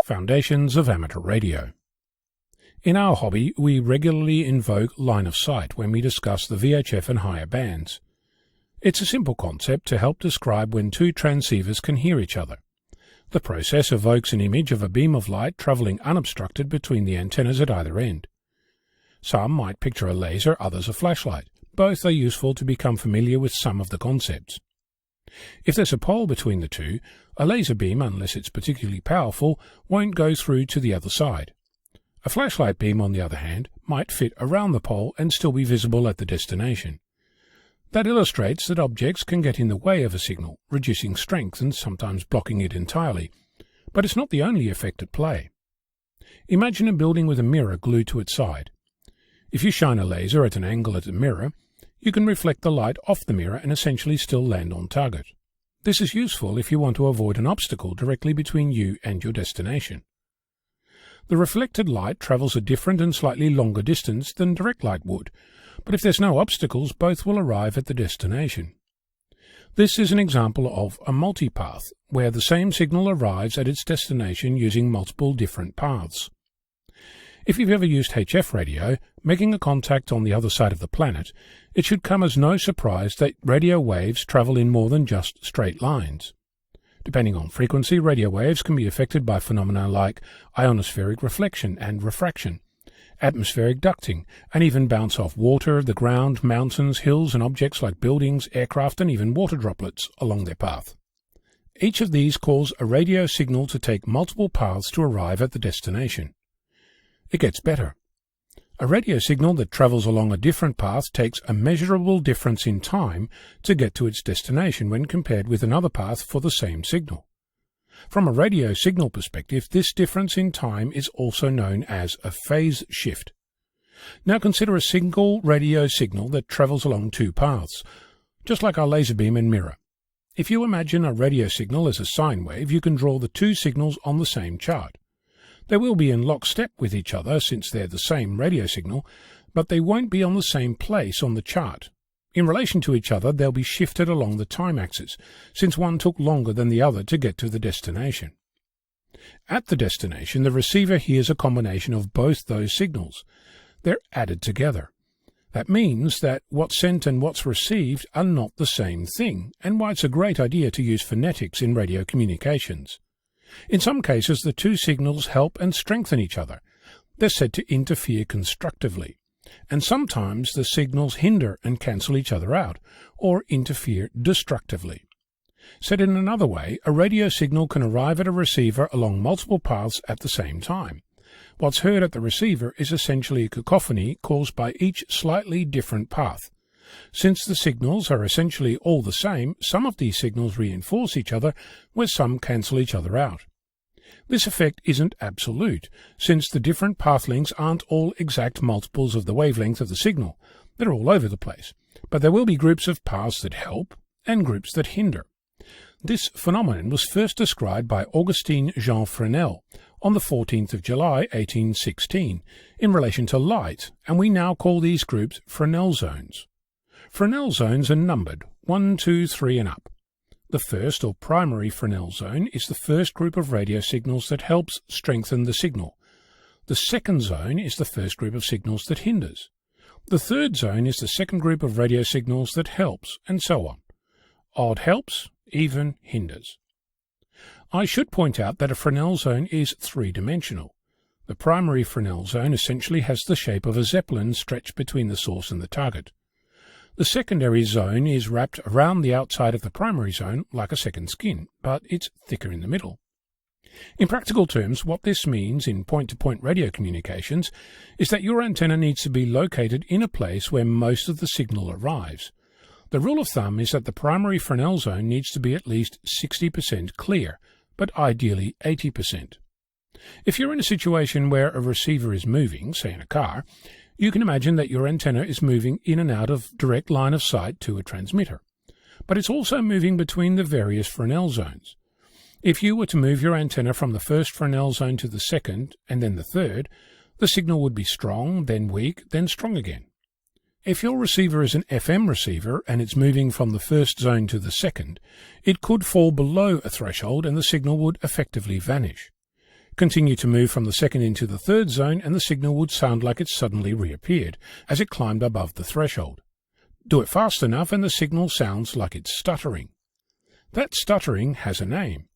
Foundations of Amateur Radio. In our hobby, we regularly invoke line of sight when we discuss the VHF and higher bands. It's a simple concept to help describe when two transceivers can hear each other. The process evokes an image of a beam of light travelling unobstructed between the antennas at either end. Some might picture a laser, others a flashlight. Both are useful to become familiar with some of the concepts. If there's a pole between the two, a laser beam, unless it's particularly powerful, won't go through to the other side. A flashlight beam, on the other hand, might fit around the pole and still be visible at the destination. That illustrates that objects can get in the way of a signal, reducing strength and sometimes blocking it entirely. But it's not the only effect at play. Imagine a building with a mirror glued to its side. If you shine a laser at an angle at the mirror, you can reflect the light off the mirror and essentially still land on target. This is useful if you want to avoid an obstacle directly between you and your destination. The reflected light travels a different and slightly longer distance than direct light would, but if there's no obstacles, both will arrive at the destination. This is an example of a multipath, where the same signal arrives at its destination using multiple different paths. If you've ever used HF radio, making a contact on the other side of the planet, it should come as no surprise that radio waves travel in more than just straight lines. Depending on frequency, radio waves can be affected by phenomena like ionospheric reflection and refraction, atmospheric ducting, and even bounce off water, the ground, mountains, hills, and objects like buildings, aircraft, and even water droplets along their path. Each of these cause a radio signal to take multiple paths to arrive at the destination. It gets better. A radio signal that travels along a different path takes a measurable difference in time to get to its destination when compared with another path for the same signal. From a radio signal perspective, this difference in time is also known as a phase shift. Now consider a single radio signal that travels along two paths, just like our laser beam and mirror. If you imagine a radio signal as a sine wave, you can draw the two signals on the same chart. They will be in lockstep with each other since they're the same radio signal, but they won't be on the same place on the chart. In relation to each other, they'll be shifted along the time axis, since one took longer than the other to get to the destination. At the destination, the receiver hears a combination of both those signals. They're added together. That means that what's sent and what's received are not the same thing, and why it's a great idea to use phonetics in radio communications. In some cases, the two signals help and strengthen each other. They're said to interfere constructively. And sometimes the signals hinder and cancel each other out, or interfere destructively. Said in another way, a radio signal can arrive at a receiver along multiple paths at the same time. What's heard at the receiver is essentially a cacophony caused by each slightly different path. Since the signals are essentially all the same, some of these signals reinforce each other, where some cancel each other out. This effect isn't absolute, since the different path lengths aren't all exact multiples of the wavelength of the signal. They're all over the place, but there will be groups of paths that help and groups that hinder. This phenomenon was first described by Augustin-Jean Fresnel on the 14th of July 1816 in relation to light, and we now call these groups Fresnel zones. Fresnel zones are numbered 1, 2, 3 and up. The first or primary Fresnel zone is the first group of radio signals that helps strengthen the signal. The second zone is the first group of signals that hinders. The third zone is the second group of radio signals that helps, and so on. Odd helps, even hinders. I should point out that a Fresnel zone is three-dimensional. The primary Fresnel zone essentially has the shape of a Zeppelin stretched between the source and the target. The secondary zone is wrapped around the outside of the primary zone like a second skin, but it's thicker in the middle. In practical terms, what this means in point-to-point radio communications is that your antenna needs to be located in a place where most of the signal arrives. The rule of thumb is that the primary Fresnel zone needs to be at least 60% clear, but ideally 80%. If you're in a situation where a receiver is moving, say in a car, you can imagine that your antenna is moving in and out of direct line of sight to a transmitter. But it's also moving between the various Fresnel zones. If you were to move your antenna from the first Fresnel zone to the second, and then the third, the signal would be strong, then weak, then strong again. If your receiver is an FM receiver and it's moving from the first zone to the second, it could fall below a threshold and the signal would effectively vanish. Continue to move from the second into the third zone and the signal would sound like it suddenly reappeared as it climbed above the threshold. Do it fast enough and the signal sounds like it's stuttering. That stuttering has a name.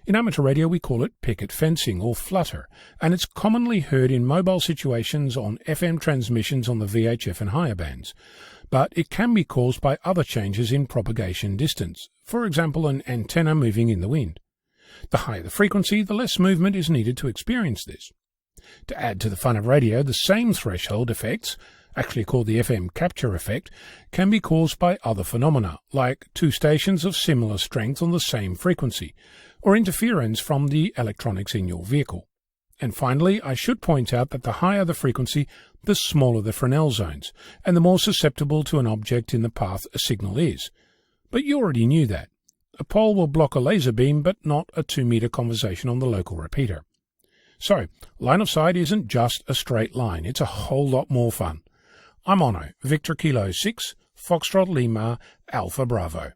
In amateur radio we call it picket fencing or flutter, and it's commonly heard in mobile situations on FM transmissions on the VHF and higher bands, but it can be caused by other changes in propagation distance, for example an antenna moving in the wind. The higher the frequency, the less movement is needed to experience this. To add to the fun of radio, the same threshold effects, actually called the FM capture effect, can be caused by other phenomena, like two stations of similar strength on the same frequency, or interference from the electronics in your vehicle. And finally, I should point out that the higher the frequency, the smaller the Fresnel zones, and the more susceptible to an object in the path a signal is. But you already knew that. A pole will block a laser beam, but not a 2-meter conversation on the local repeater. So, line of sight isn't just a straight line, it's a whole lot more fun. I'm Ono, Victor Kilo 6, Foxtrot Lima, Alpha Bravo.